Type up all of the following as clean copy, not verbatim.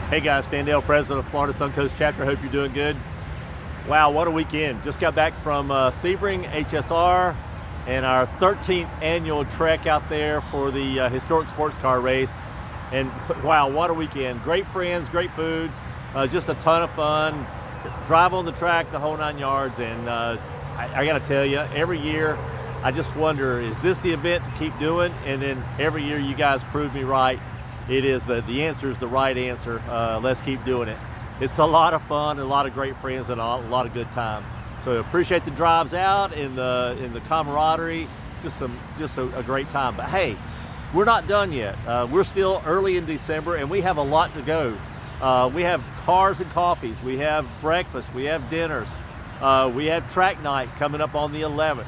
Hey guys, Stan Dale, president of Florida SunCoast Chapter. Hope you're doing good. Wow, what a weekend. Just got back from Sebring HSR and our 13th annual trek out there for the historic sports car race. And wow, what a weekend. Great friends, great food, just a ton of fun. Drive on the track, the whole 9 yards. And I gotta tell you, every year I just wonder, is this the event to keep doing? And then every year you guys prove me right. It is the answer is the right answer. Let's keep doing it. It's a lot of fun, a lot of great friends, and a lot of good time. So appreciate the drives out and the camaraderie. Just a great time. But hey, we're not done yet. We're still early in December, and we have a lot to go. We have cars and coffees. We have breakfast. We have dinners. We have track night coming up on the 11th.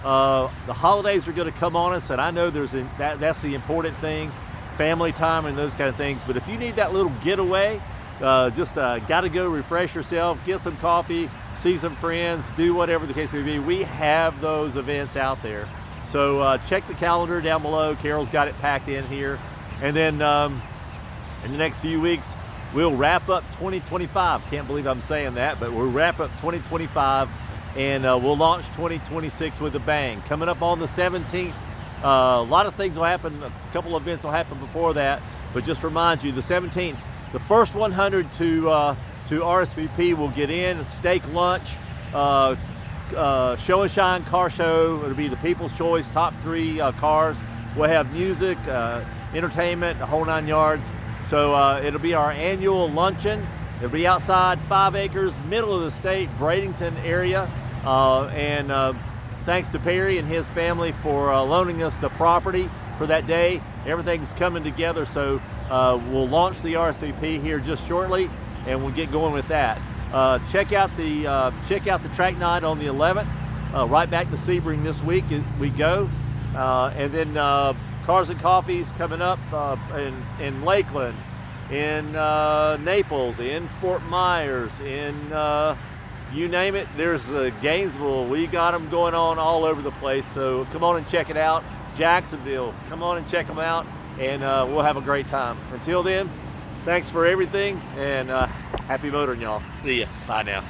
The holidays are going to come on us, and I know that's the important thing. Family time and those kind of things. But if you need that little getaway, got to go refresh yourself, get some coffee, see some friends, do whatever the case may be, we have those events out there. So check the calendar down below. Carol's got it packed in here. And then in the next few weeks, we'll wrap up 2025. Can't believe I'm saying that, but we'll wrap up 2025 and we'll launch 2026 with a bang. Coming up on the 17th, a lot of things will happen. A couple of events will happen before that, but just remind you, the 17th, the first 100 to RSVP will get in. Steak lunch, show and shine car show. It'll be the People's Choice top 3 cars. We'll have music, entertainment, the whole 9 yards. So it'll be our annual luncheon. It'll be outside 5 acres, middle of the state, Bradenton area, and thanks to Perry and his family for loaning us the property for that day. Everything's coming together, so we'll launch the RSVP here just shortly, and we'll get going with that. Check out the track night on the 11th. Right back to Sebring this week we go, and then cars and coffees coming up in Lakeland, in Naples, in Fort Myers, in you name it. There's Gainesville. We got them going on all over the place. So come on and check it out. Jacksonville, come on and check them out, and we'll have a great time. Until then, thanks for everything, and happy motoring, y'all. See ya. Bye now.